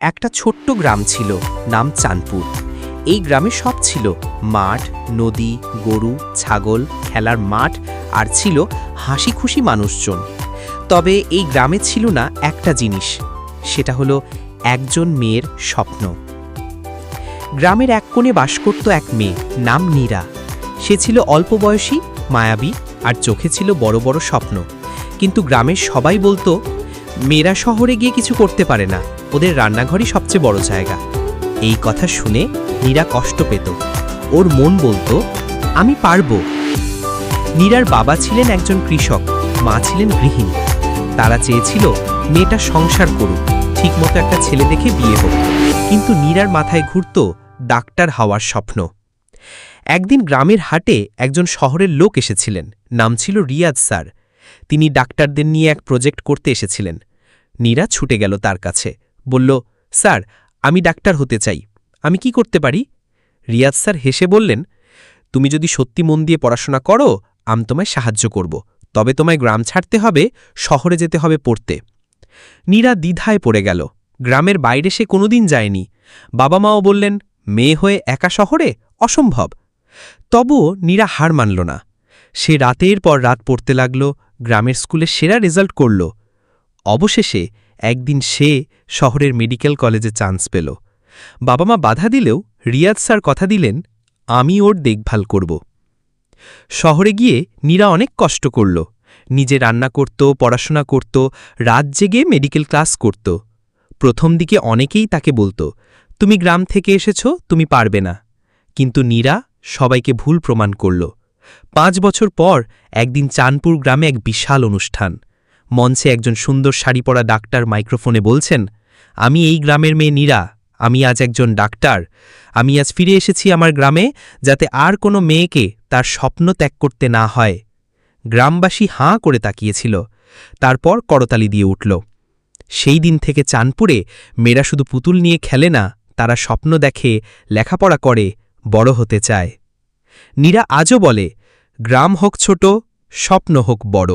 একটা ছোট্ট গ্রাম ছিল, নাম চাঁদপুর। এই গ্রামে সব ছিল, মাঠ, নদী, গরু, ছাগল, খেলার মাঠ, আর ছিল হাসি খুশি মানুষজন। তবে এই গ্রামে ছিল না একটা জিনিস, সেটা হলো একজন মেয়ের স্বপ্ন। গ্রামের এক কোণে বাস করত এক মেয়ে, নাম নীরা। সে ছিল অল্প বয়সী, মায়াবী, আর চোখে ছিল বড় বড় স্বপ্ন। কিন্তু গ্রামের সবাই বলতো, মেয়েরা শহরে গিয়ে কিছু করতে পারে না, ওদের রান্নাঘরই সবচেয়ে বড় জায়গা। এই কথা শুনে নীরা কষ্ট পেত। ওর মন বলতো, আমি পারব। নীরার বাবা ছিলেন একজন কৃষক, মা ছিলেন গৃহিণী। তারা চেয়েছিল মেয়েটা সংসার করুক, ঠিকমতো একটা ছেলে দেখে বিয়ে হোক। কিন্তু নীরার মাথায় ঘুরত ডাক্তার হওয়ার স্বপ্ন। একদিন গ্রামের হাটে একজন শহরের লোক এসেছিলেন, নাম ছিল রিয়াজ স্যার। তিনি ডাক্তারদের নিয়ে এক প্রজেক্ট করতে এসেছিলেন। নীরা ছুটে গেল তার কাছে, বলল, স্যার, আমি ডাক্তার হতে চাই, আমি কি করতে পারি? রিয়াজ স্যার হেসে বললেন, তুমি যদি সত্যি মন দিয়ে পড়াশোনা করো, আমি তোমায় সাহায্য করব, তবে তোমায় গ্রাম ছাড়তে হবে, শহরে যেতে হবে পড়তে। নীরা দ্বিধায় পড়ে গেল। গ্রামের বাইরে সে কোনোদিন যায়নি। বাবা মাও বললেন, মেয়ে হয়ে একা শহরে অসম্ভব। তবুও নীরা হার মানল না। সে রাতের পর রাত পড়তে লাগল, গ্রামের স্কুলে সেরা রেজাল্ট করল। অবশেষে একদিন সে শহরের মেডিকেল কলেজে চান্স পেল। বাবা মা বাধা দিলেও রিয়াজ স্যার কথা দিলেন, আমি ওর দেখভাল করব। শহরে গিয়ে নীরা অনেক কষ্ট করল। নিজে রান্না করত, পড়াশোনা করত, রাত জেগে মেডিকেল ক্লাস করত। প্রথম দিকে অনেকেই তাকে বলতো, তুমি গ্রাম থেকে এসেছ, তুমি পারবে না। কিন্তু নীরা সবাইকে ভুল প্রমাণ করল। 5 বছর পর একদিন চাঁদপুর গ্রামে এক বিশাল অনুষ্ঠান। মঞ্চে একজন সুন্দর শাড়ি পরা ডাক্তার মাইক্রোফোনে বলছেন, আমি এই গ্রামের মেয়ে নীরা, আমি আজ একজন ডাক্তার। আমি আজ ফিরে এসেছি আমার গ্রামে, যাতে আর কোনো মেয়েকে তার স্বপ্ন ত্যাগ করতে না হয়। গ্রামবাসী হাঁ করে তাকিয়েছিল, তারপর করতালি দিয়ে উঠল। সেই দিন থেকে চাঁদপুরে মেয়েরা শুধু পুতুল নিয়ে খেলে না, তারা স্বপ্ন দেখে, লেখাপড়া করে, বড় হতে চায়। নীরা আজও বলে, গ্রাম হোক ছোট, স্বপ্ন হোক বড়।